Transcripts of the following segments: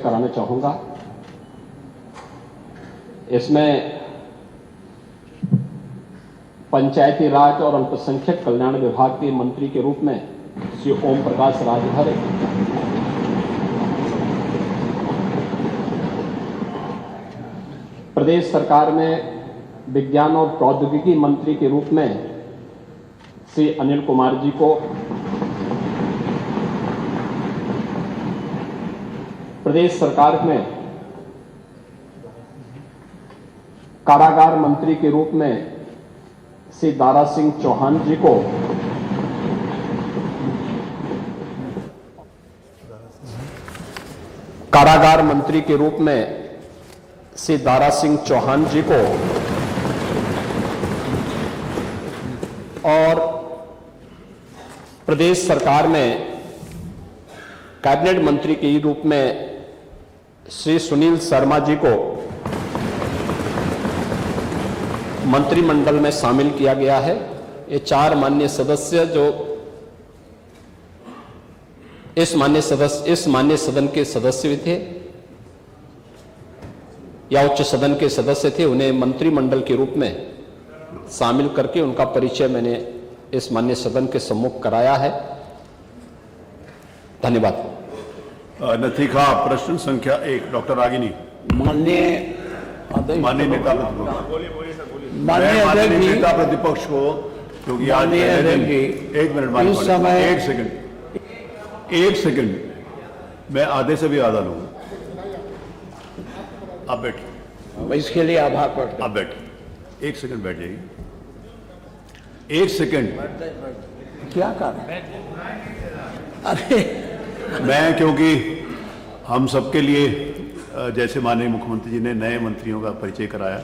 कराना चाहूंगा। इसमें पंचायती राज और अल्पसंख्यक कल्याण विभाग के मंत्री के रूप में श्री ओम प्रकाश राजभर, प्रदेश सरकार में विज्ञान और प्रौद्योगिकी मंत्री के रूप में श्री अनिल कुमार जी को, प्रदेश सरकार में कारागार मंत्री के रूप में श्री दारा सिंह चौहान जी को, कारागार मंत्री के रूप में श्री दारा सिंह चौहान जी को और प्रदेश सरकार में कैबिनेट मंत्री के रूप में श्री सुनील शर्मा जी को मंत्रिमंडल में शामिल किया गया है। ये चार माननीय सदस्य जो इस माननीय सदन के सदस्य भी थे या उच्च सदन के सदस्य थे, उन्हें मंत्रिमंडल के रूप में शामिल करके उनका परिचय मैंने इस माननीय सदन के सम्मुख कराया है। धन्यवाद। नतीखा प्रश्न संख्या 1 डॉक्टर रागिनी। माननीय नेता प्रतिपक्ष को, क्योंकि आज पहले दिन, एक मिनट, एक सेकंड मैं आधे से भी आधा लूंगा। आप बैठिए। इसके लिए आभार प्रकट। आप बैठिए, एक सेकंड बैठ जाइए। एक सेकंड क्या कर? अरे मैं, क्योंकि हम सबके लिए जैसे माननीय मुख्यमंत्री जी ने नए मंत्रियों का परिचय कराया,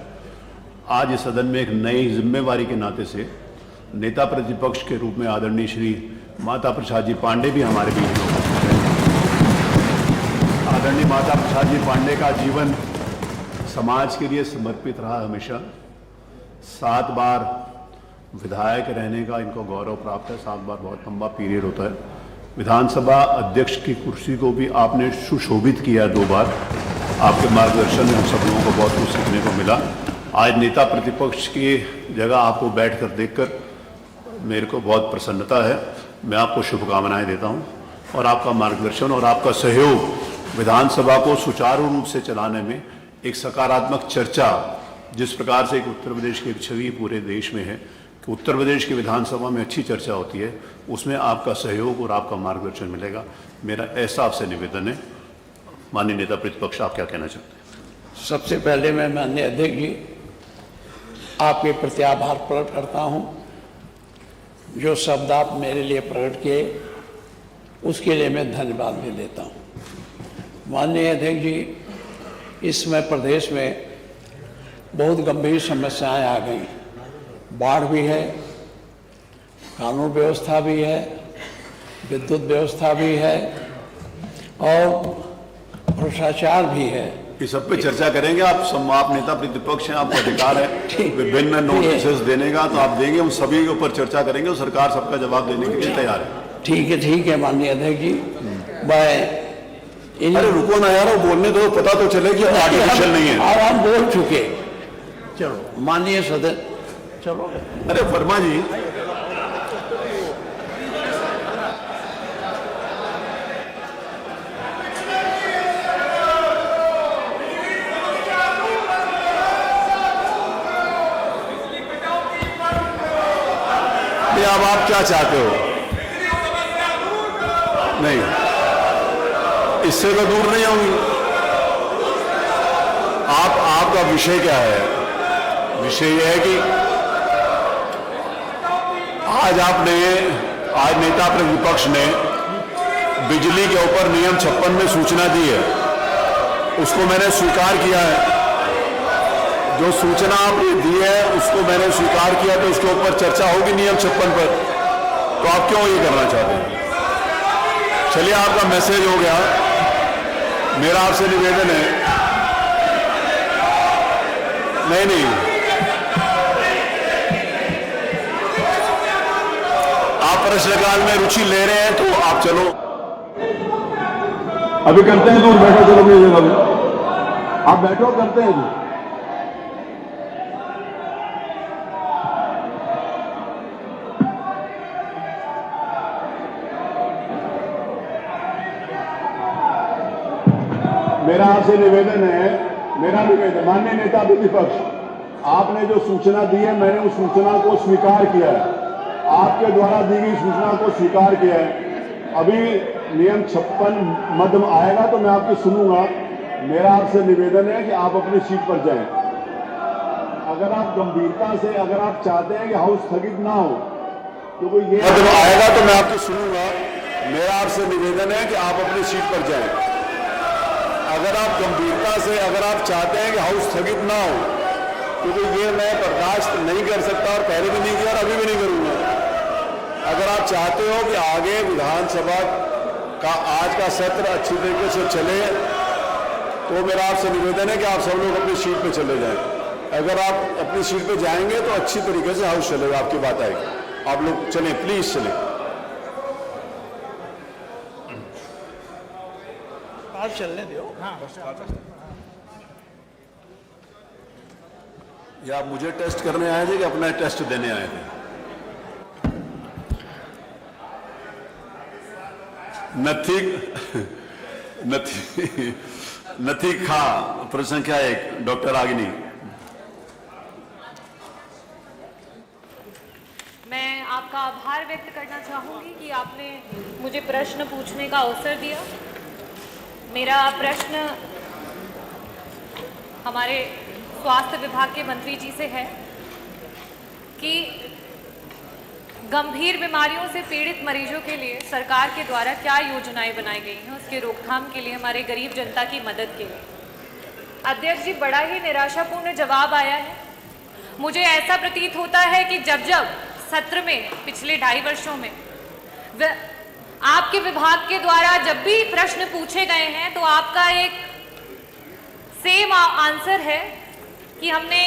आज इस सदन में एक नई जिम्मेवारी के नाते से नेता प्रतिपक्ष के रूप में आदरणीय श्री माता प्रसाद जी पांडे भी हमारे बीच में। आदरणीय माता प्रसाद जी पांडे का जीवन समाज के लिए समर्पित रहा हमेशा। 7 बार विधायक रहने का इनको गौरव प्राप्त है। 7 बार बहुत लंबा पीरियड होता है। विधानसभा अध्यक्ष की कुर्सी को भी आपने सुशोभित किया 2 बार। आपके मार्गदर्शन में हम सब लोगों को बहुत कुछ सीखने को मिला। आज नेता प्रतिपक्ष की जगह आपको बैठकर देखकर मेरे को बहुत प्रसन्नता है। मैं आपको शुभकामनाएं देता हूं और आपका मार्गदर्शन और आपका सहयोग विधानसभा को सुचारू रूप से चलाने में एक सकारात्मक चर्चा, जिस प्रकार से एक उत्तर प्रदेश की एक छवि पूरे देश में है कि उत्तर प्रदेश की विधानसभा में अच्छी चर्चा होती है, उसमें आपका सहयोग और आपका मार्गदर्शन मिलेगा। मेरा ऐसा आपसे निवेदन है। माननीय नेता प्रतिपक्ष, आप क्या कहना चाहते हैं? सबसे पहले मैं माननीय अध्यक्ष जी आपके प्रति आभार प्रकट करता हूं। जो शब्द आप मेरे लिए प्रकट किए उसके लिए मैं धन्यवाद भी देता हूं। माननीय अध्यक्ष जी, इस समय प्रदेश में बहुत गंभीर समस्याएं आ गई। बाढ़ भी है, कानून व्यवस्था भी है, विद्युत व्यवस्था भी है और भ्रष्टाचार भी है। इस सब पे चर्चा करेंगे। आप नेता प्रतिपक्ष हैं, आपका अधिकार है विभिन्न नोटिस देने का, तो आप देंगे। हम सभी के ऊपर चर्चा करेंगे और सरकार सबका जवाब देने के लिए तैयार है। ठीक है माननीय अध्यक्ष जी। मैं अरे रुको ना यार, वो बोलने दो, पता तो चले कि आर्टिफिशियल नहीं है। और हम बोल चुके। चलो माननीय सदन, चलो। अरे वर्मा जी, अब आप क्या चाहते हो? नहीं, इससे तो दूर नहीं होंगी। आपका विषय क्या है? विषय यह है कि आज नेता प्रतिपक्ष ने बिजली के ऊपर नियम 56 में सूचना दी है। उसको मैंने स्वीकार किया है। जो सूचना आपने दी है उसको मैंने स्वीकार किया, तो उसके ऊपर चर्चा होगी नियम 56 पर। तो आप क्यों ये करना चाहते हैं? चलिए, आपका मैसेज हो गया। मेरा आपसे निवेदन है, नहीं, आप प्रश्नकाल में रुचि ले रहे हैं तो आप चलो। अभी करते हैं, दूर बैठो, चलो अपनी जगह पे आप बैठो, करते हैं दूर। मेरा आपसे निवेदन है, माननीय नेता प्रतिपक्ष, आपने जो सूचना दी है, मैंने उस सूचना को स्वीकार किया है, आपके द्वारा दी गई सूचना को स्वीकार किया है। अभी नियम 56 मद आएगा तो मैं आपकी सुनूंगा। मेरा आपसे निवेदन है कि आप अपनी सीट पर जाएं। अगर आप गंभीरता से, अगर आप चाहते हैं कि हाउस स्थगित ना हो, तो कोई ये मद आएगा तो मैं आपकी सुनूंगा। मेरा आपसे निवेदन है कि आप अपनी सीट पर जाएं। अगर आप गंभीरता से, अगर आप चाहते हैं कि हाउस स्थगित ना हो, क्योंकि ये मैं बर्दाश्त नहीं कर सकता और पहले भी नहीं किया और अभी भी नहीं करूंगा। अगर आप चाहते हो कि आगे विधानसभा का आज का सत्र अच्छी तरीके से चले, तो मेरा आपसे निवेदन है कि आप सब लोग अपनी सीट पे चले जाएं। अगर आप अपनी सीट पे जाएंगे तो अच्छी तरीके से हाउस चलेगा, आपकी बात आएगी। आप लोग चलें, प्लीज चलें। आप चलने दो। या आप मुझे टेस्ट करने आए थे कि अपना टेस्ट देने आए थे? नथी खा, प्रश्न संख्या 1, डॉक्टर रागिनी। मैं आपका आभार व्यक्त करना चाहूंगी कि आपने मुझे प्रश्न पूछने का अवसर दिया। मेरा प्रश्न हमारे स्वास्थ्य विभाग के मंत्री जी से है कि गंभीर बीमारियों से पीड़ित मरीजों के लिए सरकार के द्वारा क्या योजनाएं बनाई गई हैं उसके रोकथाम के लिए, हमारे गरीब जनता की मदद के लिए। अध्यक्ष जी, बड़ा ही निराशापूर्ण जवाब आया है। मुझे ऐसा प्रतीत होता है कि जब जब सत्र में पिछले 2.5 वर्षों में आपके विभाग के द्वारा जब भी प्रश्न पूछे गए हैं तो आपका एक सेम आंसर है कि हमने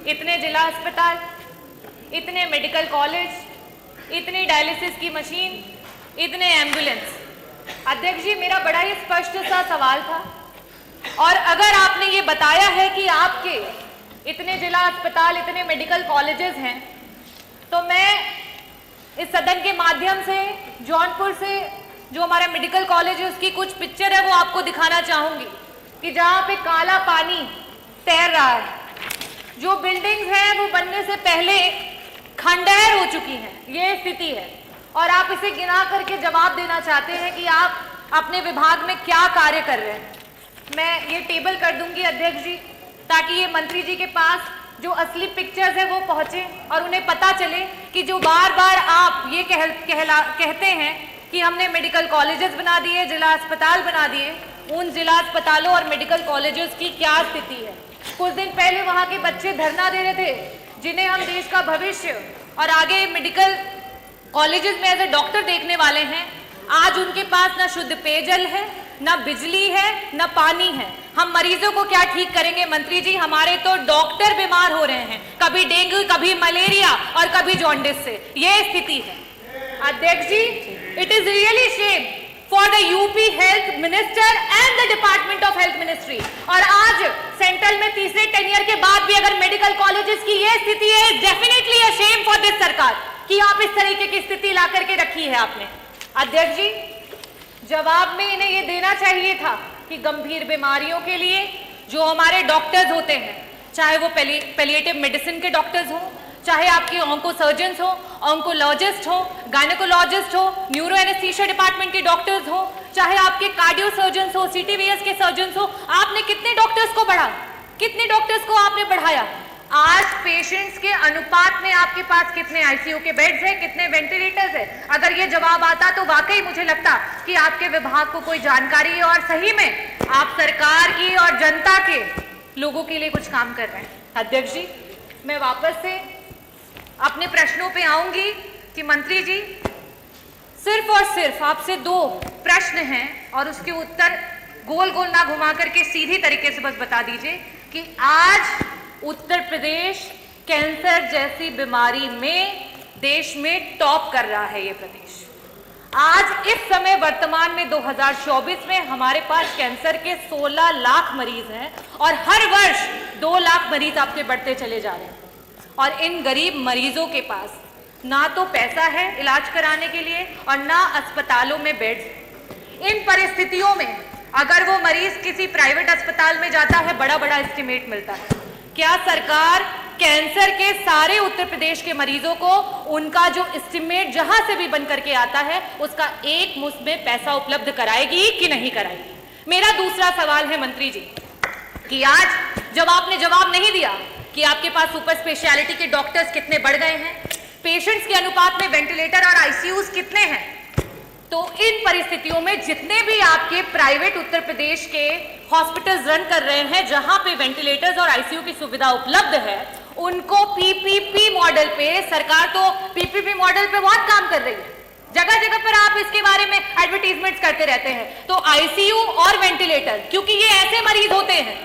इतने जिला अस्पताल, इतने मेडिकल कॉलेज, इतनी डायलिसिस की मशीन, इतने एम्बुलेंस। अध्यक्ष जी, मेरा बड़ा ही स्पष्ट सा सवाल था, और अगर आपने ये बताया है कि आपके इतने जिला अस्पताल, इतने मेडिकल कॉलेजेस हैं, तो मैं इस सदन के माध्यम से जौनपुर से जो हमारा मेडिकल कॉलेज है उसकी कुछ पिक्चर है वो आपको दिखाना चाहूंगी कि जहां पे काला पानी तैर रहा है, जो बिल्डिंग्स हैं वो बनने से पहले खंडहर हो चुकी हैं, ये स्थिति है। और आप इसे गिना करके जवाब देना चाहते हैं कि आप अपने विभाग में क्या कार्य कर रहे हैं। मैं ये टेबल कर दूंगी अध्यक्ष जी, ताकि ये मंत्री जी के पास जो असली पिक्चर्स है वो पहुंचे और उन्हें पता चले कि जो बार बार आप ये कहते हैं कि हमने मेडिकल कॉलेजेस बना दिए, जिला अस्पताल बना दिए, उन जिला अस्पतालों और मेडिकल कॉलेजेस की क्या स्थिति है। कुछ दिन पहले वहां के बच्चे धरना दे रहे थे, जिन्हें हम देश का भविष्य और आगे मेडिकल कॉलेजेस में एज ए डॉक्टर देखने वाले हैं। आज उनके पास ना शुद्ध पेयजल है, ना बिजली है, ना पानी है। हम मरीजों को क्या ठीक करेंगे मंत्री जी? हमारे तो डॉक्टर बीमार हो रहे हैं, कभी डेंगू, कभी मलेरिया और कभी जॉन्डिस से। ये स्थिति है अध्यक्ष जी। It is really shame for the UP health minister and the department of health ministry. और आज सेंट्रल में तीसरे टेन्योर के बाद भी अगर मेडिकल कॉलेजेस की ये स्थिति है, definitely a shame for this सरकार कि आप इस तरीके की स्थिति ला करके रखी है आपने। अध्यक्ष जी, जवाब में इन्हें ये देना चाहिए था कि गंभीर बीमारियों के लिए जो हमारे डॉक्टर्स होते हैं, चाहे वो पैलिएटिव मेडिसिन के डॉक्टर्स हो, चाहे आपके ऑन्को सर्जन्स हो, ऑन्कोलॉजिस्ट हो, गायनेकोलॉजिस्ट हो, न्यूरो एनेस्थीसिया डिपार्टमेंट के डॉक्टर्स हो, चाहे आपके कार्डियो सर्जन्स हो, सीटीवीएस के सर्जन्स हो, आपने कितने डॉक्टर्स को बढ़ा, कितने डॉक्टर्स को आपने बढ़ाया? आज पेशेंट्स के अनुपात में आपके पास कितने आईसीयू के बेड्स हैं, कितने वेंटिलेटर्स हैं? अगर ये जवाब आता तो वाकई मुझे लगता कि आपके विभाग को कोई जानकारी है और सही में आप सरकार की और जनता के लोगों के लिए कुछ काम कर रहे हैं। अध्यक्ष जी, मैं वापस से अपने प्रश्नों पे आऊंगी कि मंत्री जी, सिर्फ और सिर्फ आपसे 2 प्रश्न हैं और उसके उत्तर गोल गोल ना घुमा करके सीधी तरीके से बस बता दीजिए कि आज उत्तर प्रदेश कैंसर जैसी बीमारी में देश में टॉप कर रहा है। ये प्रदेश आज इस समय वर्तमान में 2024 में हमारे पास कैंसर के 16 लाख मरीज हैं और हर वर्ष 2 लाख मरीज आपके बढ़ते चले जा रहे हैं। और इन गरीब मरीजों के पास ना तो पैसा है इलाज कराने के लिए और ना अस्पतालों में बेड्स। इन परिस्थितियों में अगर वो मरीज किसी प्राइवेट अस्पताल में जाता है, बड़ा बड़ा एस्टिमेट मिलता है। क्या सरकार कैंसर के सारे उत्तर प्रदेश के मरीजों को उनका जो एस्टिमेट जहां से भी बन करके आता है उसका एक मुश्त में पैसा उपलब्ध कराएगी कि नहीं कराएगी? मेरा दूसरा सवाल है मंत्री जी कि आज जब आपने जवाब नहीं दिया कि आपके पास सुपर स्पेशलिटी के डॉक्टर्स कितने बढ़ गए हैं, पेशेंट्स के अनुपात में वेंटिलेटर और आईसीयूज कितने हैं, तो इन परिस्थितियों में जितने भी आपके प्राइवेट उत्तर प्रदेश के हॉस्पिटल्स रन कर रहे हैं जहां पे वेंटिलेटर्स और आईसीयू की सुविधा उपलब्ध है, उनको पीपीपी मॉडल पे, सरकार तो पीपीपी मॉडल पे बहुत काम कर रही है, जगह जगह पर आप इसके बारे में एडवर्टीजमेंट्स करते रहते हैं। तो आईसीयू और वेंटिलेटर, क्योंकि ये ऐसे मरीज होते हैं,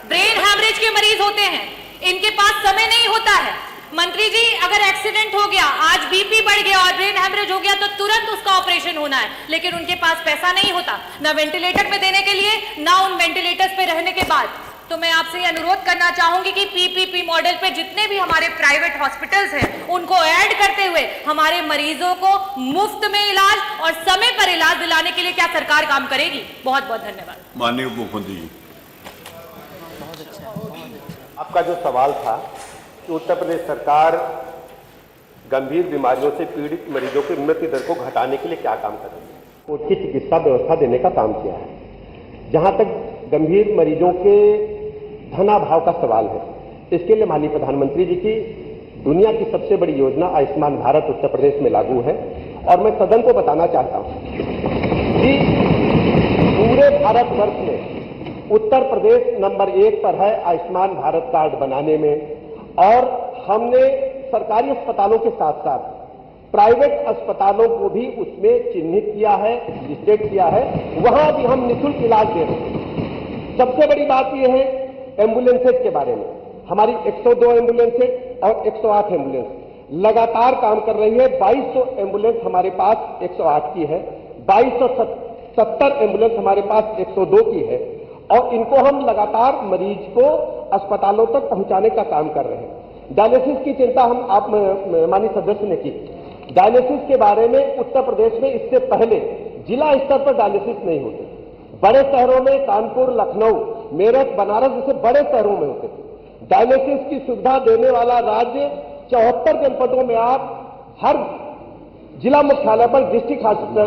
ब्रेन हैमरेज के मरीज होते हैं, इनके पास समय नहीं होता है। मंत्री जी, अगर एक्सीडेंट हो गया, आज बीपी बढ़ गया और ब्रेन हैमरेज हो गया तो तुरंत उसका ऑपरेशन होना है, लेकिन उनके पास पैसा नहीं होता ना वेंटिलेटर पे देने के लिए, ना उन वेंटिलेटर्स पे रहने के बाद। तो मैं आपसे अनुरोध करना चाहूंगी कि पीपीपी मॉडल पे जितने भी हमारे प्राइवेट हॉस्पिटल्स हैं उनको ऐड करते हुए हमारे मरीजों को मुफ्त में इलाज और समय पर इलाज दिलाने के लिए क्या सरकार काम करेगी? बहुत बहुत धन्यवाद। माननीय उप मुख्यमंत्री जी। आपका जो सवाल था कि उत्तर प्रदेश सरकार गंभीर बीमारियों से पीड़ित मरीजों की मृत्यु दर को घटाने के लिए क्या काम कर रही है, उसकी चिकित्सा व्यवस्था देने का काम किया है। जहां तक गंभीर मरीजों के धनाभाव का सवाल है, इसके लिए माननीय प्रधानमंत्री जी की दुनिया की सबसे बड़ी योजना आयुष्मान भारत उत्तर प्रदेश में लागू है। और मैं सदन को बताना चाहता हूं कि पूरे भारतवर्ष में उत्तर प्रदेश नंबर 1 पर है आयुष्मान भारत कार्ड बनाने में। और हमने सरकारी अस्पतालों के साथ साथ प्राइवेट अस्पतालों को भी उसमें चिन्हित किया है, रजिस्ट्रेट किया है, वहां भी हम निःशुल्क इलाज दे रहे हैं। सबसे बड़ी बात यह है एम्बुलेंसेज के बारे में, हमारी 102 एम्बुलेंसेज और 108 एम्बुलेंस लगातार काम कर रही है। 2200 एम्बुलेंस हमारे पास 108 की है, 2270 एम्बुलेंस हमारे पास 102 की है और इनको हम लगातार मरीज को अस्पतालों तक पहुंचाने का काम कर रहे हैं। डायलिसिस की चिंता हम आप माननीय सदस्य ने की। डायलिसिस के बारे में उत्तर प्रदेश में इससे पहले जिला स्तर पर डायलिसिस नहीं होते। बड़े शहरों में कानपुर, लखनऊ, मेरठ, बनारस जैसे बड़े शहरों में होते थे। डायलिसिस की सुविधा देने वाला राज्य 74 जनपदों में आप हर जिला मुख्यालय पर डिस्ट्रिक्ट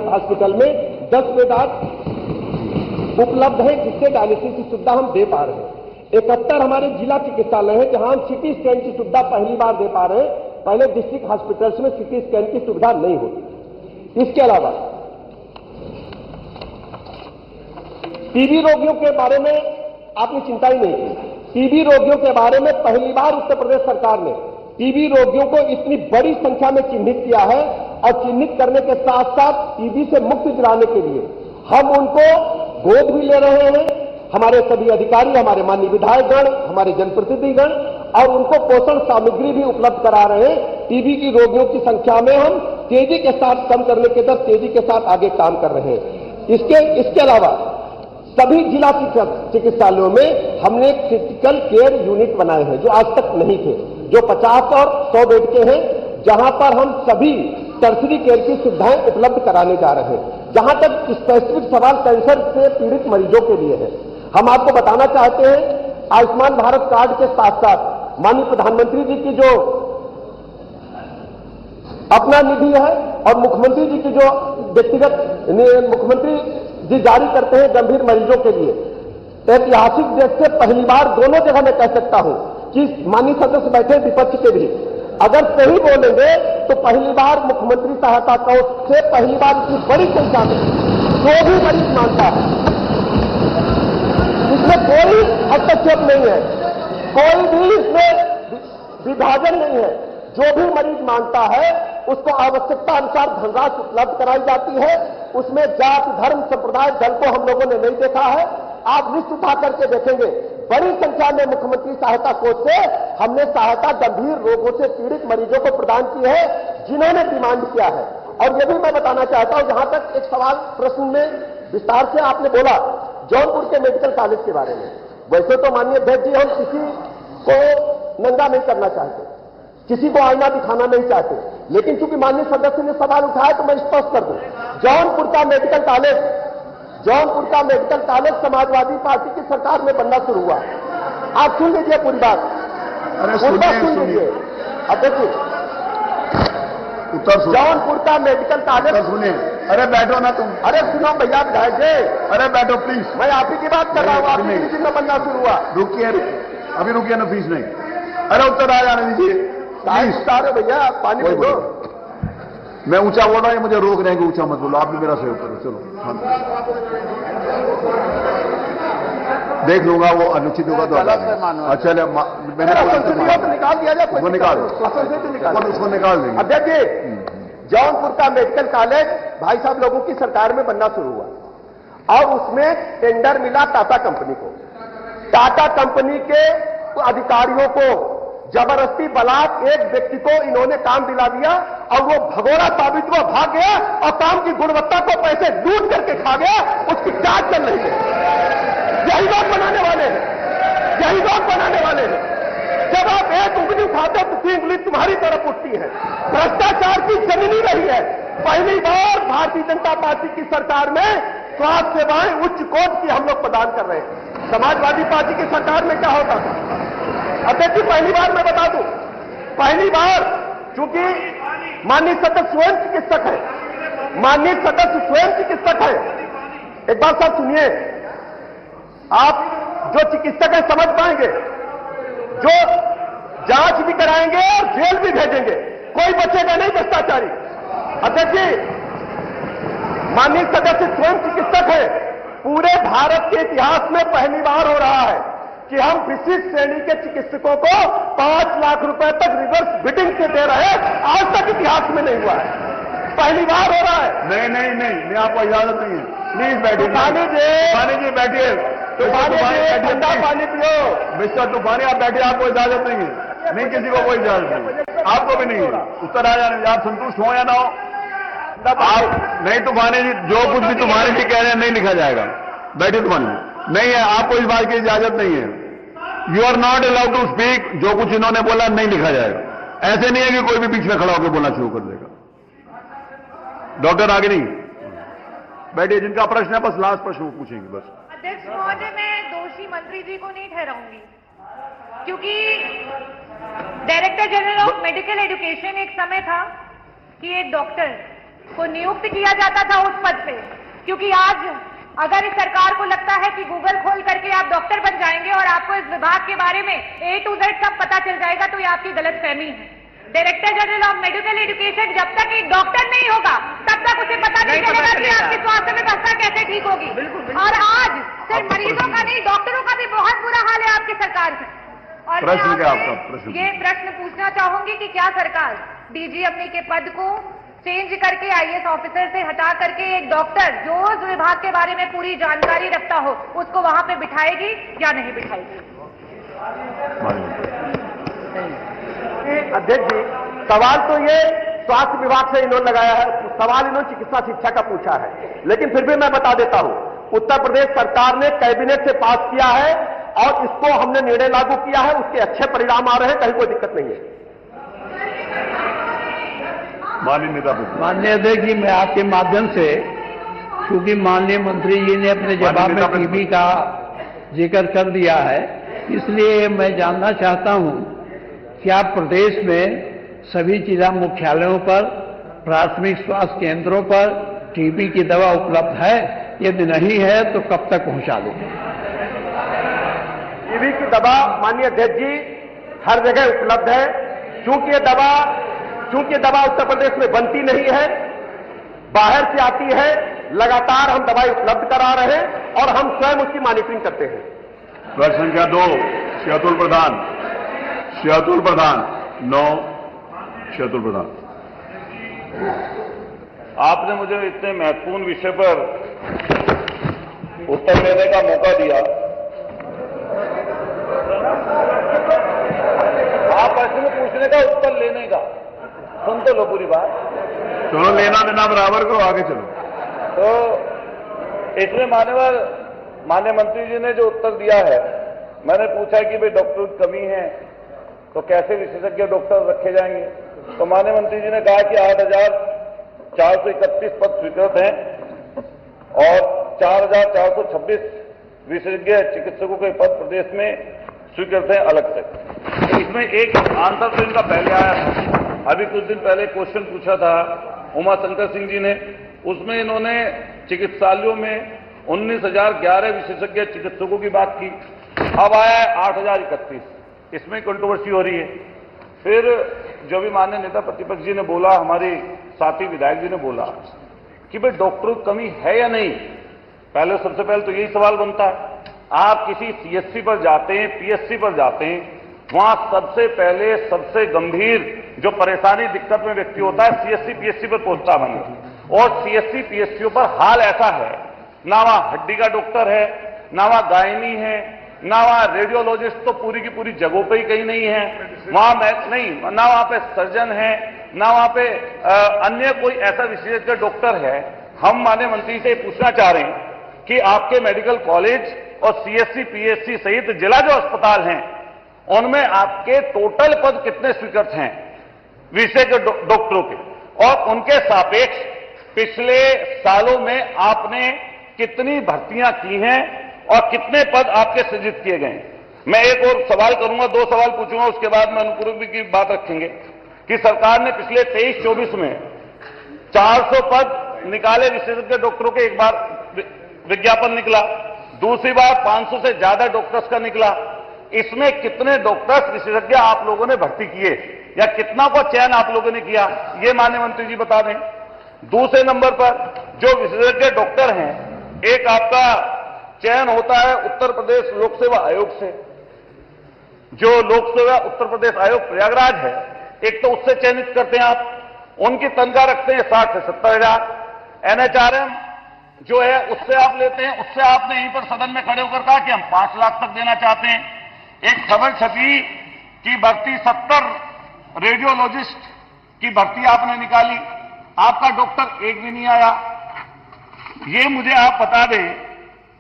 हॉस्पिटल में 10 बेड उपलब्ध है, जिससे डायलिसिस की सुविधा हम दे पा रहे हैं। 71 हमारे जिला चिकित्सालय है जहां हम सिटी स्कैन की सुविधा पहली बार दे पा रहे हैं। पहले डिस्ट्रिक्ट हॉस्पिटल्स में सिटी स्कैन की सुविधा नहीं होती। इसके अलावा टीबी रोगियों के बारे में आपने चिंता ही नहीं की। टीबी रोगियों के बारे में पहली बार उत्तर प्रदेश सरकार ने टीबी रोगियों को इतनी बड़ी संख्या में चिन्हित किया है और चिन्हित करने के साथ साथ टीबी से मुक्ति दिलाने के लिए हम उनको गोद भी ले रहे हैं। हमारे सभी अधिकारी, हमारे माननीय विधायकगण, हमारे जनप्रतिनिधिगण और उनको पोषण सामग्री भी उपलब्ध करा रहे हैं। टीबी की रोगियों की संख्या में हम तेजी के साथ कम करने के दर तेजी के साथ आगे काम कर रहे हैं। इसके अलावा सभी जिला चिकित्सालयों में हमने क्रिटिकल केयर यूनिट बनाए हैं जो आज तक नहीं थे, जो 50 और 100 बेड के हैं, जहां पर हम सभी टर्शरी केयर की सुविधाएं उपलब्ध कराने जा रहे हैं। जहां तक स्पेसिफिक सवाल कैंसर से पीड़ित मरीजों के लिए है, हम आपको बताना चाहते हैं आयुष्मान भारत कार्ड के साथ साथ माननीय प्रधानमंत्री जी की जो अपना निधि है और मुख्यमंत्री जी की जो व्यक्तिगत मुख्यमंत्री जी जारी करते हैं गंभीर मरीजों के लिए, ऐतिहासिक देश से पहली बार दोनों जगह मैं कह सकता हूं कि माननीय सदस्य बैठे विपक्ष के भी अगर सही बोलेंगे तो पहली बार मुख्यमंत्री सहायता कोष से पहली बार इतनी बड़ी संख्या में जो भी मरीज मानता है, इसमें कोई हस्तक्षेप नहीं है, कोई भी इसमें विभाजन नहीं है। जो भी मरीज मांगता है उसको आवश्यकता अनुसार धनराशि उपलब्ध कराई जाती है। उसमें जाति, धर्म, संप्रदाय, दल को हम लोगों ने नहीं देखा है। आप लिस्ट उठा करके देखेंगे, बड़ी संख्या में मुख्यमंत्री सहायता कोष से हमने सहायता गंभीर रोगों से पीड़ित मरीजों को प्रदान की है जिन्होंने डिमांड किया है। और ये भी मैं बताना चाहता हूं, जहां तक एक सवाल प्रश्न में विस्तार से आपने बोला जौनपुर के मेडिकल कॉलेज के बारे में। वैसे तो माननीय अध्यक्ष जी, हम किसी को नंगा नहीं करना चाहते, किसी को आईना दिखाना नहीं चाहते, लेकिन चूंकि माननीय सदस्य ने सवाल उठाया तो मैं स्पष्ट कर दूं, जौनपुर का मेडिकल कॉलेज समाजवादी पार्टी की सरकार में बनना शुरू हुआ। आप सुन लीजिए पूरी बात, पूरी बात सुन लीजिए अध्यक्ष जी। उत्तर जौनपुर का मेडिकल कॉलेज सुनिए। अरे बैठो ना तुम। अरे सुनो भैया विधायक जी, अरे बैठो प्लीज। मैं आप ही की बात कर रहा हूँ, आपकी नीति में बनना शुरू हुआ। रुकिए, अभी रुकिए ना, फीस नहीं। अरे उत्तर आ जाने दीजिए प्लीज। सारे भैया पानी दे दो। मैं ऊंचा बोल रहा हूं, मुझे रोक रहे हैं, ऊंचा मत बोलो। आप भी मेरा सहयोग करो। चलो हाँ। देख लूंगा, वो अनुचित होगा तो अच्छा मैंने निकाल दिया जाए, वो निकाल उसको निकाल देंगे। अध्यक्ष जी, जौनपुर का मेडिकल कॉलेज भाई साहब लोगों की सरकार में बनना शुरू हुआ और उसमें टेंडर मिला टाटा कंपनी को। टाटा कंपनी के अधिकारियों को जबरदस्ती बलात् एक व्यक्ति को इन्होंने काम दिला दिया और वो भगोड़ा साबित हुआ, भाग गया और काम की गुणवत्ता को पैसे लूट करके खा गया। उसकी जांच चल रही है। यही लोग बनाने वाले हैं, यही लोग बनाने वाले हैं। जब आप एक उंगली उठाते तो तीन उंगली तुम्हारी तरफ उठती है। भ्रष्टाचार की जमीनी रही है। पहली बार भारतीय जनता पार्टी की सरकार में स्वास्थ्य सेवाएं उच्च कोटि की हम लोग प्रदान कर रहे हैं। समाजवादी पार्टी की सरकार में क्या होता था अध्यक्ष जी? पहली बार मैं बता दूं, पहली बार, चूंकि माननीय सदस्य स्वयं चिकित्सक है, माननीय सदस्य स्वयं चिकित्सक है। एक बात साहब सुनिए, आप जो चिकित्सक है समझ पाएंगे, जो जांच भी कराएंगे और जेल भी भेजेंगे, कोई बचेगा नहीं भ्रष्टाचारी। अध्यक्ष जी, माननीय सदस्य स्वयं चिकित्सक है। पूरे भारत के इतिहास में पहली बार हो रहा है कि हम विशिष्ट श्रेणी के चिकित्सकों को 5 लाख रुपए तक रिवर्स बिडिंग से दे रहे हैं। आज तक इतिहास में नहीं हुआ है, पहली बार हो रहा है। नहीं, आपको इजाजत नहीं है। प्लीज बैठिए। तूफानी जी बैठिए। ठंडा पानी पियो। मिस्टर तूफानी आप बैठिए, आपको इजाजत नहीं है। नहीं, किसी को कोई इजाजत नहीं, आपको भी नहीं है। उत्तर आ जाने, आप संतुष्ट हो या ना हो। आप नहीं, तूफानी जी जो कुछ भी तूफानी जी कह रहे हैं नहीं लिखा जाएगा। बैठिए तूफानी जी। नहीं है, आपको इस बात की इजाजत नहीं है। You are not allowed to speak. जो कुछ इन्होंने बोला नहीं लिखा जाएगा। ऐसे नहीं है कि कोई भी बीच में खड़ा होकर बोलना शुरू कर देगा। डॉक्टर आगे नहीं बैठिए। जिनका प्रश्न है बस लास्ट प्रश्न वो पूछेंगे बस। अध्यक्ष महोदय, मैं दोषी मंत्री जी को नहीं ठहराऊंगी, क्योंकि director general of medical education एक समय था कि एक डॉक्टर को नियुक्त किया जाता था उस पद पे, क्योंकि आज अगर इस सरकार को लगता है कि गूगल खोल करके आप डॉक्टर बन जाएंगे और आपको इस विभाग के बारे में A to Z सब पता चल जाएगा, तो ये आपकी गलतफहमी है। Director general of medical education जब तक एक डॉक्टर नहीं होगा तब तक उसे पता नहीं चलेगा कि आपकी स्वास्थ्य व्यवस्था कैसे ठीक होगी। और आज सिर्फ मरीजों का नहीं, डॉक्टरों का भी बहुत बुरा हाल है आपकी सरकार से। और प्रश्न क्या आपका? प्रश्न ये प्रश्न पूछना चाहूंगी कि क्या सरकार डीजीएमई के पद को चेंज करके आईएएस ऑफिसर से हटा करके एक डॉक्टर जो उस विभाग के बारे में पूरी जानकारी रखता हो उसको वहां पे बिठाएगी या नहीं बिठाएगी? अध्यक्ष जी, सवाल तो ये स्वास्थ्य विभाग से इन्होंने लगाया है, सवाल इन्होंने चिकित्सा शिक्षा का पूछा है, लेकिन फिर भी मैं बता देता हूं, उत्तर प्रदेश सरकार ने कैबिनेट से पास किया है और इसको हमने निर्णय लागू किया है, उसके अच्छे परिणाम आ रहे हैं, कहीं कोई दिक्कत नहीं है। माननीय अध्यक्ष जी, मैं आपके माध्यम से, क्योंकि माननीय मंत्री जी ने अपने जवाब में टीबी का जिक्र कर दिया है, इसलिए मैं जानना चाहता हूं क्या प्रदेश में सभी जिला मुख्यालयों पर, प्राथमिक स्वास्थ्य केंद्रों पर टीबी की दवा उपलब्ध है? यदि नहीं है तो कब तक पहुंचा देंगे? टीबी की दवा माननीय अध्यक्ष जी हर जगह उपलब्ध है। चूंकि ये दवा उत्तर प्रदेश में बनती नहीं है, बाहर से आती है, लगातार हम दवाई उपलब्ध करा रहे हैं और हम स्वयं उसकी मॉनिटरिंग करते हैं। प्रश्न संख्या 2 शहतुल प्रधान 9 शहतुल प्रधान। आपने मुझे इतने महत्वपूर्ण विषय पर उत्तर देने का मौका दिया। आप प्रश्न पूछने का, उत्तर लेने का, सुन तो लो पूरी बात। सुनो, लेना देना बराबर को, आगे चलो। तो इसमें माननीय मंत्री जी ने जो उत्तर दिया है, मैंने पूछा कि भाई डॉक्टर की कमी है तो कैसे विशेषज्ञ डॉक्टर रखे जाएंगे, तो माननीय मंत्री जी ने कहा कि 8,431 पद स्वीकृत हैं और 4,426 विशेषज्ञ चिकित्सकों के पद प्रदेश में स्वीकृत हैं अलग से। तो इसमें एक आंसर तो इनका पहले आया था, अभी कुछ दिन पहले क्वेश्चन पूछा था उमा शंकर सिंह जी ने, उसमें इन्होंने चिकित्सालयों में 19,011 विशेषज्ञ चिकित्सकों की बात की। अब आया है 8,031, इसमें कंट्रोवर्सी हो रही है। फिर जो भी माननीय नेता प्रतिपक्ष जी ने बोला, हमारे साथी विधायक जी ने बोला कि भाई डॉक्टरों की कमी है या नहीं, पहले सबसे पहले तो यही सवाल बनता है। आप किसी सीएससी पर जाते हैं, पीएससी पर जाते हैं, वहां सबसे पहले सबसे गंभीर जो परेशानी दिक्कत में व्यक्ति होता है सीएससी पीएससी पर पहुंचता बने, और सीएससी पीएससी पर हाल ऐसा है, ना वहां हड्डी का डॉक्टर है, ना वहां गायनी है, ना वहां रेडियोलॉजिस्ट तो पूरी की पूरी जगहों पे ही कहीं नहीं है, वहां नहीं, ना वहां पे सर्जन है, ना वहां पे अन्य कोई ऐसा विशेषज्ञ डॉक्टर है। हम माननीय मंत्री से पूछना चाह रहे हैं कि आपके मेडिकल कॉलेज और सीएससी पीएससी सहित जिला जो अस्पताल हैं उनमें आपके टोटल पद कितने स्वीकृत हैं विशेषज्ञ डॉक्टरों के, और उनके सापेक्ष पिछले सालों में आपने कितनी भर्तियां की हैं और कितने पद आपके सृजित किए गए। मैं एक और सवाल करूंगा, 2 सवाल पूछूंगा, उसके बाद में अनुपूरक की बात रखेंगे कि सरकार ने पिछले 23-24 में 400 पद निकाले विशेषज्ञ डॉक्टरों के, एक बार विज्ञापन निकला, दूसरी बार 500 से ज्यादा डॉक्टर्स का निकला। इसमें कितने डॉक्टर्स विशेषज्ञ आप लोगों ने भर्ती किए या कितना का चयन आप लोगों ने किया, ये माननीय मंत्री जी बता दें। दूसरे नंबर पर जो विशेषज्ञ डॉक्टर हैं, एक आपका चयन होता है उत्तर प्रदेश लोक सेवा आयोग से, जो लोक सेवा उत्तर प्रदेश आयोग प्रयागराज है, एक तो उससे चयनित करते हैं आप, उनकी तनख्वाह रखते हैं 60 से 70 हजार। एनएचआरएम जो है उससे आप लेते हैं, उससे आपने यहीं पर सदन में खड़े होकर कहा कि हम 5 लाख तक देना चाहते हैं। एक खबर छपी कि भर्ती 70 रेडियोलॉजिस्ट की भर्ती आपने निकाली, आपका डॉक्टर एक भी नहीं आया। ये मुझे आप बता दें,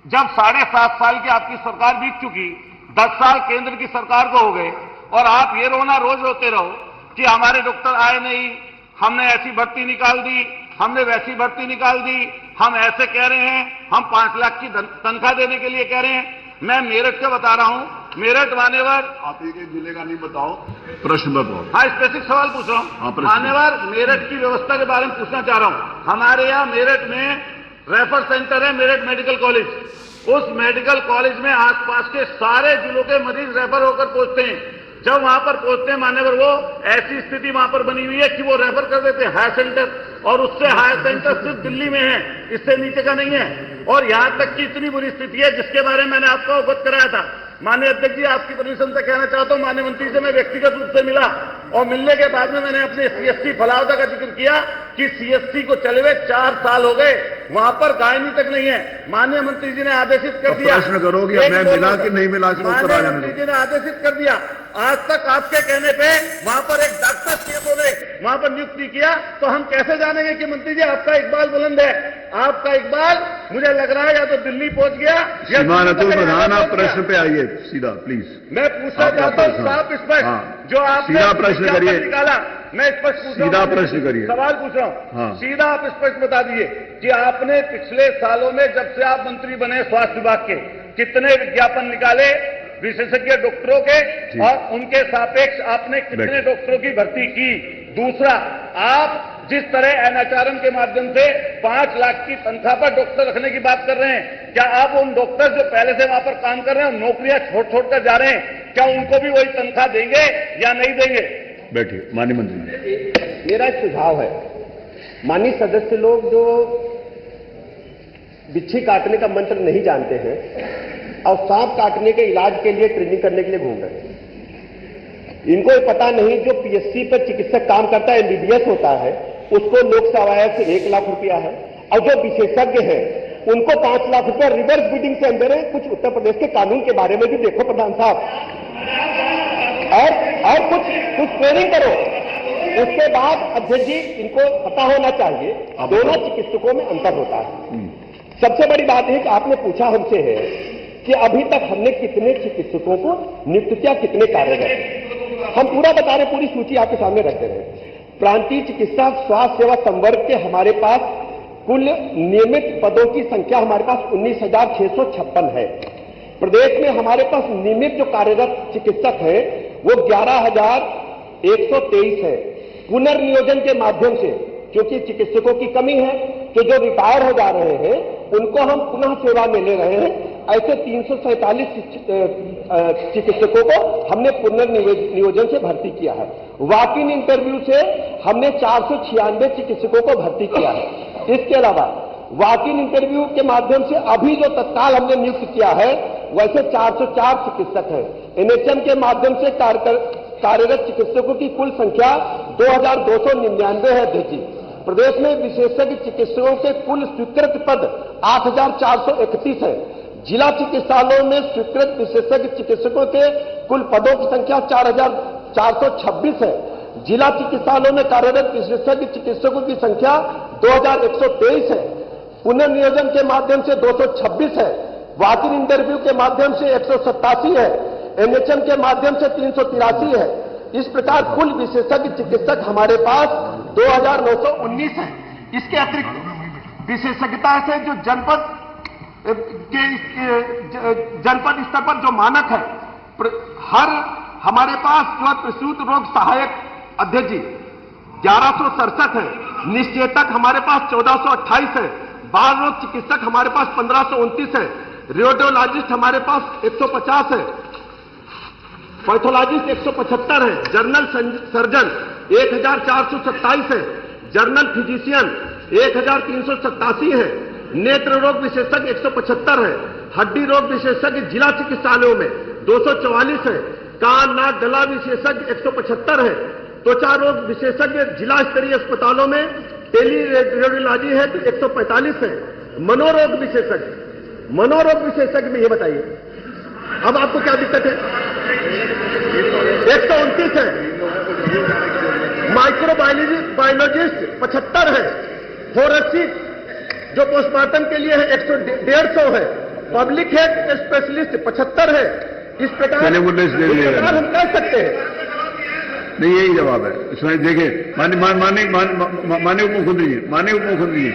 जब 7.5 साल की आपकी सरकार बीत चुकी, 10 साल केंद्र की सरकार को हो गए, और आप ये रोना रोज रोते रहो कि हमारे डॉक्टर आए नहीं, हमने ऐसी भर्ती निकाल दी, हमने वैसी भर्ती निकाल दी, हम ऐसे कह रहे हैं, हम 5 लाख की तनख्वाह देने के लिए कह रहे हैं। मैं मेरठ का बता रहा हूं, मेरठ मान्यवर, आप एक जिले का नहीं बताओ, प्रश्न बताओ। हाँ, स्पेसिफिक सवाल पूछ रहा हूं, मान्यवर मेरठ की व्यवस्था के बारे में पूछना चाह रहा हूं। हमारे यहाँ मेरठ में रेफर सेंटर है, मेरठ मेडिकल कॉलेज, उस मेडिकल कॉलेज में आसपास के सारे जिलों के मरीज रेफर होकर पहुंचते हैं। जब वहां पर पहुंचते हैं मान्यवर, वो ऐसी स्थिति वहां पर बनी हुई है कि वो रेफर कर देते हैं हायर सेंटर, और उससे हायर सेंटर सिर्फ दिल्ली में है, इससे नीचे का नहीं है। और यहां तक की इतनी बुरी स्थिति है जिसके बारे में मैंने आपको अवगत कराया था। माननीय अध्यक्ष जी, आपकी परमिशन से कहना चाहता हूं, माननीय मंत्री से मैं व्यक्तिगत रूप से मिला, और मिलने के बाद में मैंने अपने सीएससी फलावदा का जिक्र किया कि सीएससी को चले हुए 4 साल हो गए, वहां पर गायनी तक नहीं है। माननीय मंत्री जी ने आदेशित कर दिया, प्रश्न करोगे मैं मिला कि नहीं मिला, माननीय मंत्री जी ने आदेशित कर दिया, आज तक आपके कहने पे वहां पर एक डॉक्टर सीएमओ ने वहां पर नियुक्ति किया, तो हम कैसे जानेंगे कि मंत्री जी आपका इकबाल बुलंद है? आपका इकबाल मुझे लग रहा है या तो दिल्ली पहुंच गया या प्रधान, आप प्रश्न पे आइए सीधा प्लीज। मैं पूछना चाहता हूं साफ स्पष्ट, जो आपने सीधा प्रश्न करिए, निकाला, मैं स्पष्ट पूछ रहा हूं, सीधा प्रश्न करिए, सवाल पूछ रहा हूं। हाँ। सीधा आप स्पष्ट बता दीजिए कि आपने पिछले सालों में जब से आप मंत्री बने स्वास्थ्य विभाग के, कितने विज्ञापन निकाले विशेषज्ञ डॉक्टरों के, और उनके सापेक्ष आपने कितने डॉक्टरों की भर्ती की? दूसरा, आप जिस तरह एनएचआरएम के माध्यम से 5 लाख की तनख्वाह पर डॉक्टर रखने की बात कर रहे हैं, क्या आप उन डॉक्टर जो पहले से वहां पर काम कर रहे हैं, नौकरियां छोड़ कर जा रहे हैं, क्या उनको भी वही तनख्वाह देंगे या नहीं देंगे? बैठिए माननीय मंत्री। मेरा एक सुझाव है, माननीय सदस्य लोग जो बिच्छी काटने का मंत्र नहीं जानते हैं और सांप काटने के इलाज के लिए ट्रेनिंग करने के लिए घूम रहे हैं, इनको पता नहीं जो पीएससी पर चिकित्सक काम करता है, एमबीबीएस होता है, उसको लोक सेवा आयोग से 1 लाख रुपया है, और जो विशेषज्ञ हैं उनको 5 लाख रुपया रिवर्स बिडिंग से अंदर है। कुछ उत्तर प्रदेश के कानून के बारे में भी देखो प्रधान साहब, और कुछ ट्रेनिंग करो। उसके बाद अध्यक्ष जी इनको पता होना चाहिए दोनों चिकित्सकों में अंतर होता है। सबसे बड़ी बात है कि आपने पूछा हमसे है कि अभी तक हमने कितने चिकित्सकों को नियुक्त किया, कितने कार्यरत। हम पूरा बता रहे, पूरी सूची आपके सामने रख दे रहे हैं। प्रांतीय चिकित्सा स्वास्थ्य सेवा संवर्ग के हमारे पास कुल नियमित पदों की संख्या हमारे पास 19,656 है। प्रदेश में हमारे पास नियमित जो कार्यरत चिकित्सक है वो 11,123 है। पुनर्नियोजन के माध्यम से क्योंकि चिकित्सकों की कमी है तो जो रिटायर हो जा रहे हैं उनको हम पुनः सेवा में ले रहे हैं। ऐसे 347 चिकित्सकों को हमने पुनर्नियोजन से भर्ती किया है। वॉक इन इंटरव्यू से हमने 496 चिकित्सकों को भर्ती किया है। इसके अलावा वॉक इन इंटरव्यू के माध्यम से अभी जो तत्काल हमने नियुक्त किया है वैसे 404 चिकित्सक हैं। एनएचएम के माध्यम से कार्यरत चिकित्सकों की कुल संख्या 2,299 है। अध्यक्ष जी, प्रदेश में विशेषज्ञ चिकित्सकों के कुल स्वीकृत पद 8,431 है। जिला चिकित्सालयों में स्वीकृत विशेषज्ञ चिकित्सकों के कुल पदों की संख्या 4,426 है। जिला चिकित्सालयों में कार्यरत विशेषज्ञ चिकित्सकों की संख्या 2,123 है। पुनर्नियोजन के माध्यम से 226 है। वॉक इन इंटरव्यू के माध्यम से 187 है। एनएचएम के माध्यम से 383 है। इस प्रकार कुल विशेषज्ञ चिकित्सक हमारे पास 2,919 है। इसके अतिरिक्त विशेषज्ञता से जो जनपद स्तर पर जो मानक है, हर हमारे पास जो प्रसूति रोग सहायक अध्यक्ष जी 1167 है। निश्चेतक हमारे पास 1428 है। बाल रोग चिकित्सक हमारे पास 1529 है। रेडियोलॉजिस्ट हमारे पास 150 है। पैथोलॉजिस्ट 175 है। जर्नल सर्जन 1,427 है। जर्नल फिजिशियन 1,387 है। नेत्र रोग विशेषज्ञ 175 है। हड्डी रोग विशेषज्ञ जिला चिकित्सालयों में 244 है। कान नाक गला विशेषज्ञ 175 है। त्वचा रोग विशेषज्ञ जिला स्तरीय अस्पतालों में टेली रेडियोलॉजी है तो 145 है। मनोरोग विशेषज्ञ में ये बताइए अब आपको क्या दिक्कत है? 129 है। माइक्रोबायोलॉजिस्ट 75 है। फोरेंसिक जो पोस्टमार्टम के लिए है 150 है। पब्लिक हेल्थ स्पेशलिस्ट 75 है। इस प्रकार हम कह सकते हैं। नहीं, यही जवाब है इसमें। देखिए माननीय उप मुख्यमंत्री जी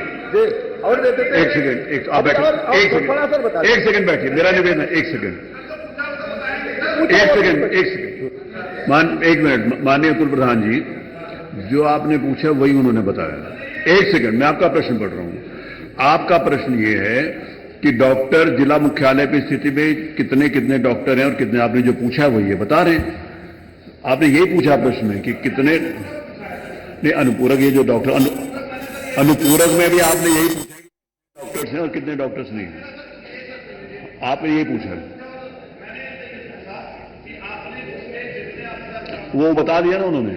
और एक सेकंड, आप बैठिए। एक सेकंड बैठिए, मेरा निवेदन है। एक सेकंड। एक मिनट। माननीय उत्तर प्रधान जी, जो आपने पूछा वही उन्होंने बताया। एक सेकंड, मैं आपका प्रश्न पढ़ रहा हूं। आपका प्रश्न ये है कि डॉक्टर जिला मुख्यालय की स्थिति में कितने कितने डॉक्टर हैं और कितने, आपने जो पूछा है वही ये बता रहे हैं। आपने यही पूछा प्रश्न में कि कितने ने अनुपूरक, ये जो डॉक्टर अनुपूरक में भी आपने यही पूछा कि डॉक्टर्स हैं और कितने डॉक्टर्स नहीं हैं। आपने यही पूछा, वो बता दिया ना उन्होंने।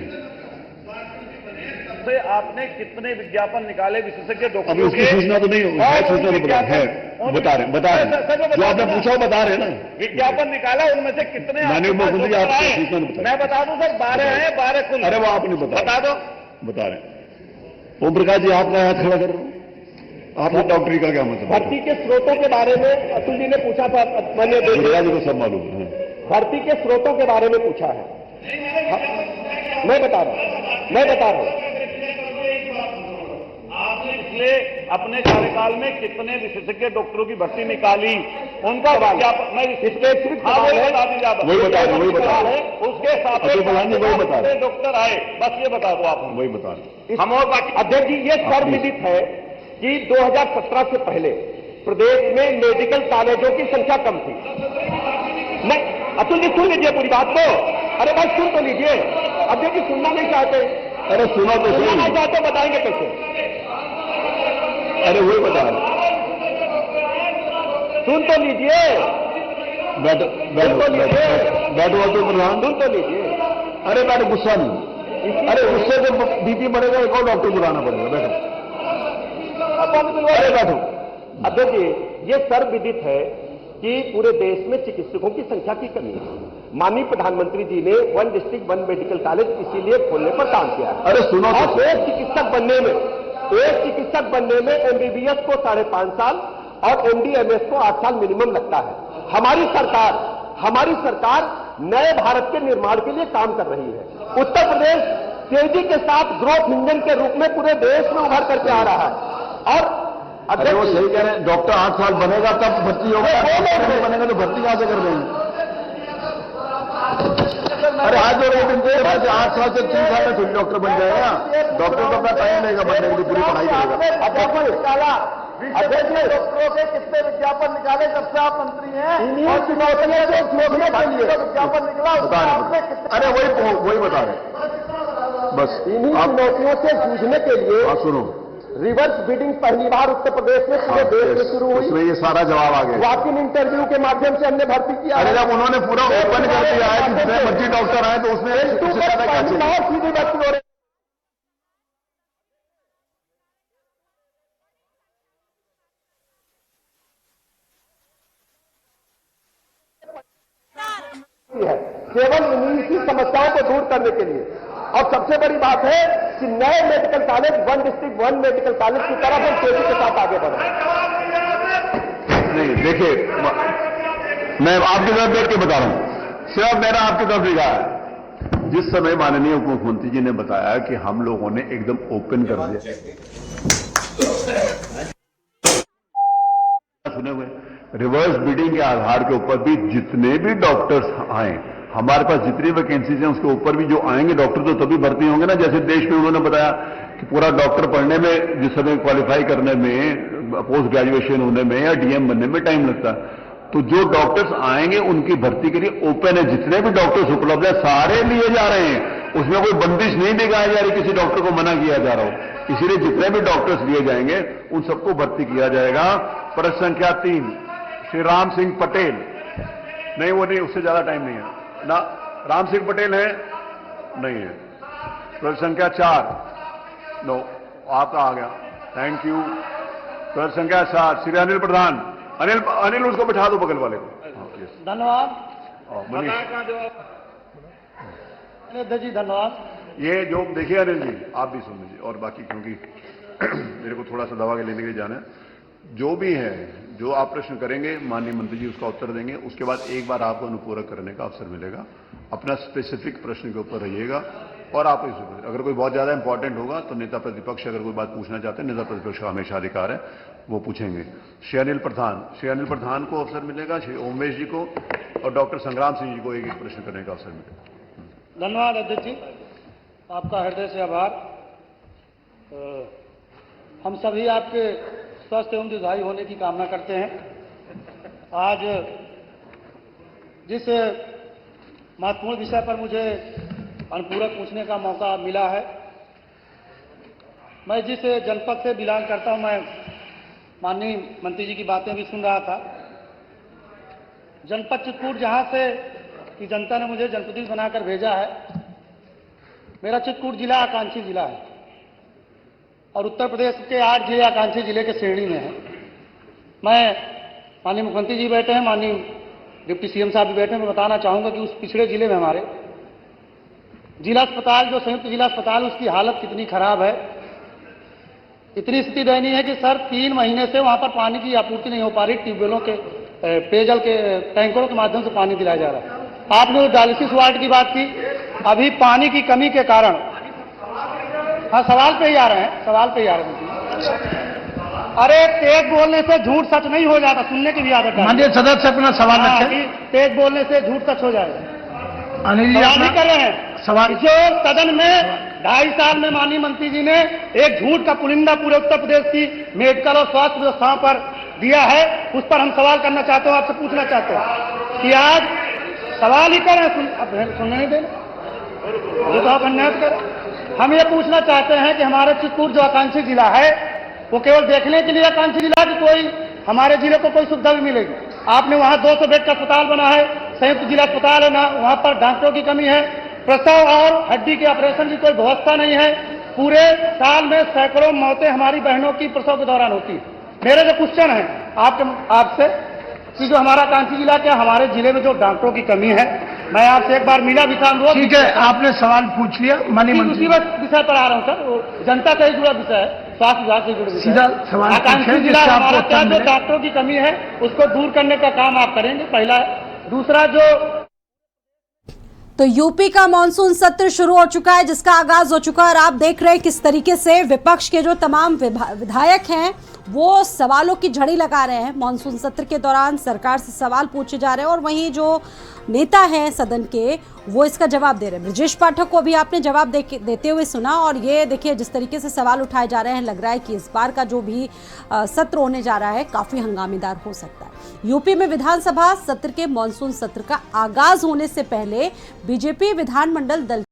से आपने कितने विज्ञापन निकाले विशेषज्ञ अभी डॉक्टरों उसकी सूचना तो नहीं होगी, है सूचना तो बता रहे जो आपने पूछा वो बता रहे ना। विज्ञापन निकाला, उनमें से कितने माननीय मुख्यमंत्री आपको सूचना बता। मैं बता दूं सर, 12 हैं, 12 कुल। अरे वो आपने बता दो। बता रहे। ओम प्रकाश जी, आपका हाथ खड़ा कर रहा हूं। आपने डॉक्टरी का क्या मतलब? भर्ती के स्रोतों के बारे में अतुल जी ने पूछा था। मैंने दुर्गा जी को सब मालूम है। भर्ती के स्रोतों के बारे में पूछा है। मैं बता रहा हूं। आपने पिछले अपने कार्यकाल में कितने विशेषज्ञ डॉक्टरों की भर्ती निकाली, उनका विज्ञापन मैं स्पेसिफिक वही बता दीजिए आप। वही बता रहे, उसके साथ डॉक्टर आए, बस ये बता दो आप। वही बता रहे हम और बाकी। अध्यक्ष जी, ये सर्वविदित है कि 2017 से पहले प्रदेश में मेडिकल कॉलेजों की संख्या कम थी। नहीं, अतुल जी सुन लीजिए पूरी बात को। अरे भाई सुन तो लीजिए। अध्यक्ष जी सुनना नहीं चाहते। अरे सुना तो सुनना नहीं चाहते, बताएंगे कैसे? अरे वही बता रहे। सुन तो लीजिए। बैठो तो प्रधान, सुन तो लीजिए। अरे बैठो, गुस्सा नहीं। अरे गुस्से से बीपी बढ़ेगा, एक और डॉक्टर बुलाना पड़ेगा। बैठो। अरे बैठो। अध्यक्ष जी, ये सर्वविदित है कि पूरे देश में चिकित्सकों की संख्या की कमी है। माननीय प्रधानमंत्री जी ने 1 डिस्ट्रिक्ट 1 मेडिकल कॉलेज इसीलिए खोलने पर काम किया है। अरे सुनो तो और एक चिकित्सक बनने में एमबीबीएस को 5.5 साल और एमडीएमएस को 8 साल मिनिमम लगता है। हमारी सरकार नए भारत के निर्माण के लिए काम कर रही है। उत्तर प्रदेश तेजी के साथ ग्रोथ इंजन के रूप में पूरे देश में उभर करके आ रहा है। और अरे वो सही कह रहे हैं, डॉक्टर 8 साल बनेगा तब भर्ती होगा, नहीं बनेगा तो भर्ती कहां से कर देंगे? अरे आज जो रेट दे 8 साल से 3 साल में थोड़ी डॉक्टर बन जाएगा। डॉक्टर तो अपना टाइम लेगा बनने के लिए, पूरी पढ़ाई करेगा। डॉक्टरों के कितने विज्ञापन निकाले जब से आप मंत्री हैं? और विज्ञापन निकला अरे वही बता रहे बस। इन्हीं चुनौतियों से जूझने के लिए आप सुनो, रिवर्स बिडिंग पहली बार उत्तर प्रदेश में पूरे देश में शुरू हुई। उसमें ये सारा जवाब आ गया। वॉक इन इंटरव्यू के माध्यम से हमने भर्ती किया। अरे जब उन्होंने पूरा ओपन कर दिया है, जितने मर्जी डॉक्टर आए तो उसमें सीधी भर्ती हो रही। केवल इन्हीं की समस्याओं को दूर करने के लिए। और सबसे बड़ी बात है कि नए medical college 1 district 1 medical college की तरफ हम तेजी के साथ आगे बढ़ रहे हैं। नहीं देखिए, मैं आपकी तरफ देख के बता रहा हूं, सिर्फ मेरा आपकी तरफ लिखा है। जिस समय माननीय उप मुख्यमंत्री जी ने बताया कि हम लोगों ने एकदम ओपन कर दिया, सुने हुए रिवर्स बिडिंग के आधार के ऊपर भी जितने भी डॉक्टर्स आए, हमारे पास जितनी वैकेंसीज हैं उसके ऊपर भी जो आएंगे डॉक्टर तो तभी भर्ती होंगे ना। जैसे देश में उन्होंने बताया कि पूरा डॉक्टर पढ़ने में, जिस समय क्वालिफाई करने में, पोस्ट ग्रेजुएशन होने में या डीएम बनने में टाइम लगता है, तो जो डॉक्टर्स आएंगे उनकी भर्ती के लिए ओपन है। जितने भी डॉक्टर्स उपलब्ध है सारे लिए जा रहे हैं, उसमें कोई बंदिश नहीं दिखाई जा रही, किसी डॉक्टर को मना किया जा रहा हो। इसीलिए जितने भी डॉक्टर्स लिए जाएंगे उन सबको भर्ती किया जाएगा। प्रश्न संख्या 3 श्री राम सिंह पटेल, नहीं वो नहीं, उससे ज्यादा टाइम नहीं है ना। राम सिंह पटेल है? नहीं है। प्रश्न संख्या 4 नो, आपका आ गया, थैंक यू। प्रश्न संख्या 7 श्री अनिल प्रधान, अनिल उसको बैठा दो बगल वाले को। धन्यवाद अध्यक्ष जी, धन्यवाद। ये जो देखिए अनिल जी, आप भी सुन लीजिए और बाकी, क्योंकि मेरे को थोड़ा सा दवा के लेने के लिए जाना है। जो भी है, जो आप प्रश्न करेंगे माननीय मंत्री जी उसका उत्तर देंगे, उसके बाद एक बार आपको अनुपूरक करने का अवसर मिलेगा। अपना स्पेसिफिक प्रश्न के ऊपर रहिएगा और आप अगर कोई बहुत ज्यादा इंपॉर्टेंट होगा तो नेता प्रतिपक्ष अगर कोई बात पूछना चाहते हैं, नेता प्रतिपक्ष का हमेशा अधिकार है, वो पूछेंगे। श्री अनिल प्रधान को अवसर मिलेगा, श्री ओमेश जी को और डॉक्टर संग्राम सिंह जी को एक एक प्रश्न करने का अवसर मिलेगा। धन्यवाद अध्यक्ष जी, आपका हृदय से आभार। हम सभी आपके स्वस्थ एवं दीर्घायु होने की कामना करते हैं। आज जिस महत्वपूर्ण विषय पर मुझे अनुपूरक पूछने का मौका मिला है, मैं जिस जनपद से बिलोंग करता हूं, मैं माननीय मंत्री जी की बातें भी सुन रहा था। जनपद चित्रकूट, जहां से कि जनता ने मुझे जनप्रतिनिधि बनाकर भेजा है, मेरा चित्रकूट जिला आकांक्षी जिला है और उत्तर प्रदेश के 8 जिले आकांक्षी जिले के श्रेणी में है। मैं, माननीय मुख्यमंत्री जी बैठे हैं, माननीय डिप्टी सीएम साहब भी बैठे हैं, मैं बताना चाहूंगा कि उस पिछड़े जिले में हमारे जिला अस्पताल, जो संयुक्त जिला अस्पताल, उसकी हालत कितनी खराब है। इतनी स्थिति दयनीय है कि सर 3 महीने से वहां पर पानी की आपूर्ति नहीं हो पा रही। ट्यूबवेलों के, पेयजल के टैंकरों के माध्यम से पानी दिलाया जा रहा है। आपने डायलिसिस वार्ड की बात की, अभी पानी की कमी के कारण, हाँ सवाल पे ही आ रहे हैं। अरे तेज बोलने से झूठ सच नहीं हो जाता, सुनने की भी आदत है। माननीय सदस्य अपना सवाल रखें। तेज बोलने से झूठ सच हो जाएगा। अनिल जी सवाल कर रहे हैं सवाल। जो सदन में 2.5 साल में माननीय मंत्री जी ने एक झूठ का पुलिंदा पूरे उत्तर प्रदेश की मेडिकल और स्वास्थ्य व्यवस्थाओं पर दिया है, उस पर हम सवाल करना चाहते हो, आपसे पूछना चाहते हो कि आज सवाल ही करें, सुनने नहीं देना, तो आप अन्याय करें। हम ये पूछना चाहते हैं कि हमारे चित्रकूट जो आकांक्षी जिला है, वो केवल देखने के लिए आकांक्षी जिला कि कोई हमारे जिले को कोई सुविधा भी मिलेगी। आपने वहां 200 बेड का अस्पताल बना है, संयुक्त जिला अस्पताल है ना, वहां पर डॉक्टरों की कमी है, प्रसव और हड्डी के ऑपरेशन की कोई व्यवस्था नहीं है। पूरे साल में सैकड़ों मौतें हमारी बहनों की प्रसव के दौरान होती है। मेरे जो क्वेश्चन है आपसे, कि जो हमारा कांची जिला के हमारे जिले में जो डॉक्टरों की कमी है, मैं आपसे एक बार मीडिया विषय अनुरोध। ठीक है, आपने सवाल पूछ लिया माननीय उसी मंत्री। विषय पर आ रहा हूँ सर, वो जनता से ही जुड़ा विषय है, स्वास्थ्य विभाग से जुड़ा विषय सीधा है। सवाल आकांक्षी पूछें, जिला जिससे आपको हमारा उत्तर क्या जो मिले। डॉक्टरों की कमी है उसको दूर करने का काम आप करेंगे, पहला है। दूसरा जो तो यूपी का मॉनसून सत्र शुरू हो चुका है, जिसका आगाज हो चुका है और आप देख रहे हैं किस तरीके से विपक्ष के जो तमाम विधायक हैं वो सवालों की झड़ी लगा रहे हैं। मॉनसून सत्र के दौरान सरकार से सवाल पूछे जा रहे हैं और वहीं जो नेता हैं सदन के वो इसका जवाब दे रहे हैं। ब्रजेश पाठक को अभी आपने जवाब देते हुए सुना और ये देखिए जिस तरीके से सवाल उठाए जा रहे हैं, लग रहा है कि इस बार का जो भी सत्र होने जा रहा है काफ़ी हंगामेदार हो सकता है। यूपी में विधानसभा सत्र के मॉनसून सत्र का आगाज होने से पहले बीजेपी विधानमंडल दल